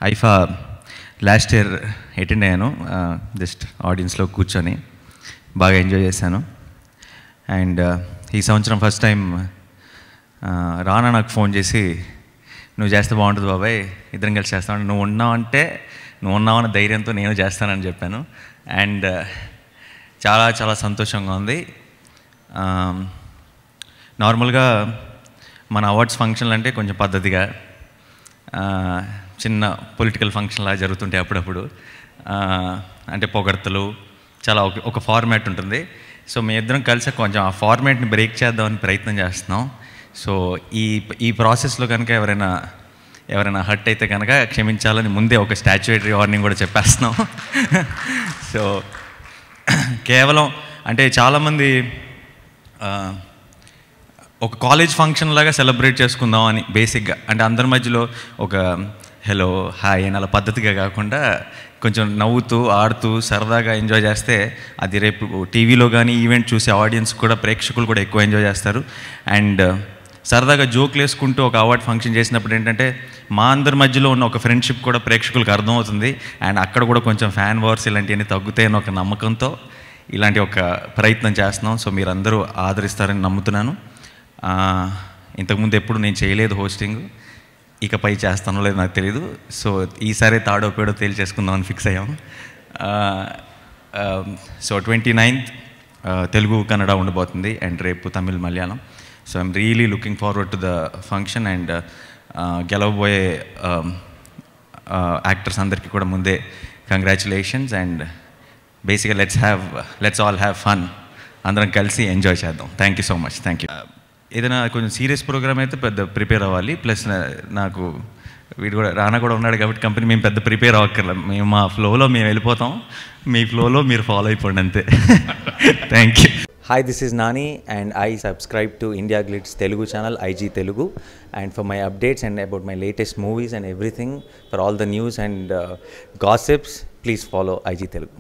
IIFA last year attend అయ్యాను. Just ఆడియన్స్లో కూర్చొని బాగా ఎంజాయ్ చేశాను. అండ్ ఈ సంవత్సరం ఫస్ట్ టైం రానా నాకు ఫోన్ చేసి, నువ్వు చేస్తే బాగుంటుంది బాబాయ్, ఇద్దరం కలిసి చేస్తాను, నువ్వు ఉన్నావన్న ధైర్యంతో నేను చేస్తానని చెప్పాను. అండ్ చాలా చాలా సంతోషంగా ఉంది. నార్మల్గా మన అవార్డ్స్ ఫంక్షన్లు అంటే కొంచెం పద్ధతిగా చిన్న పొలిటికల్ ఫంక్షన్లా జరుగుతుంటాయి అప్పుడప్పుడు. అంటే పొగడ్తలు చాలా ఒక ఫార్మాట్ ఉంటుంది. సో మీ ఇద్దరం కలిసి కొంచెం ఆ ఫార్మాట్ని బ్రేక్ చేద్దామని ప్రయత్నం చేస్తున్నాం. సో ఈ ప్రాసెస్లో కనుక ఎవరైనా హర్ట్ అయితే కనుక క్షమించాలని ముందే ఒక స్టాచ్యుటరీ వార్నింగ్ కూడా చెప్పేస్తున్నాం. సో కేవలం అంటే చాలామంది ఒక కాలేజ్ ఫంక్షన్ లాగా సెలబ్రేట్ చేసుకుందాం అని బేసిక్గా, అంటే అందరి మధ్యలో ఒక హలో హాయ్ అని అలా పద్ధతిగా కాకుండా కొంచెం నవ్వుతూ ఆడుతూ సరదాగా ఎంజాయ్ చేస్తే అది రేపు టీవీలో కానీ ఈవెంట్ చూసే ఆడియన్స్ కూడా, ప్రేక్షకులు కూడా ఎక్కువ ఎంజాయ్ చేస్తారు. అండ్ సరదాగా జోక్లు వేసుకుంటూ ఒక అవార్డ్ ఫంక్షన్ చేసినప్పుడు ఏంటంటే మా అందరి మధ్యలో ఉన్న ఒక ఫ్రెండ్షిప్ కూడా ప్రేక్షకులకు అర్థమవుతుంది. అండ్ అక్కడ కూడా కొంచెం ఫ్యాన్ వార్స్ ఇలాంటివన్నీ తగ్గుతాయని ఒక నమ్మకంతో ఇలాంటి ఒక ప్రయత్నం చేస్తున్నాం. సో మీరందరూ ఆదరిస్తారని నమ్ముతున్నాను. ఇంతకుముందు ఎప్పుడు నేను చేయలేదు హోస్టింగ్, ఇకపై చేస్తానో లేదు నాకు తెలీదు. సో ఈసారి తాడో పేడో తేల్చేసుకుందామని ఫిక్స్ అయ్యాము. సో 29th తెలుగు కన్నడ ఉండబోతుంది, అండ్ రేపు Tamil Malayalam. So I'm really looking forward to the function. And గెలవబోయే యాక్టర్స్ అందరికీ కూడా ముందే కంగ్రాచులేషన్స్. అండ్ బేసిక్గా లెట్స్ ఆల్ హ్యావ్ ఫన్, అందరం కలిసి ఎంజాయ్ చేద్దాం. Thank you so much. Thank you. ఏదైనా కొంచెం సీరియస్ ప్రోగ్రామ్ అయితే పెద్ద ప్రిపేర్ అవ్వాలి. ప్లస్ నాకు వీడు కూడా రానా కూడా ఉన్నాడు కాబట్టి కంపెనీ మేము పెద్ద ప్రిపేర్ అవ్వక్కర్లే. మేము మా ఫ్లోలో మేము వెళ్ళిపోతాం, మీ ఫ్లోలో మీరు ఫాలో అయిపోండి అంతే. Thank you. Hi, this is Nani and I subscribe to India Glitz Telugu channel, IG Telugu, and for my updates and about my latest movies and everything, for all the news and gossips, please follow IG Telugu.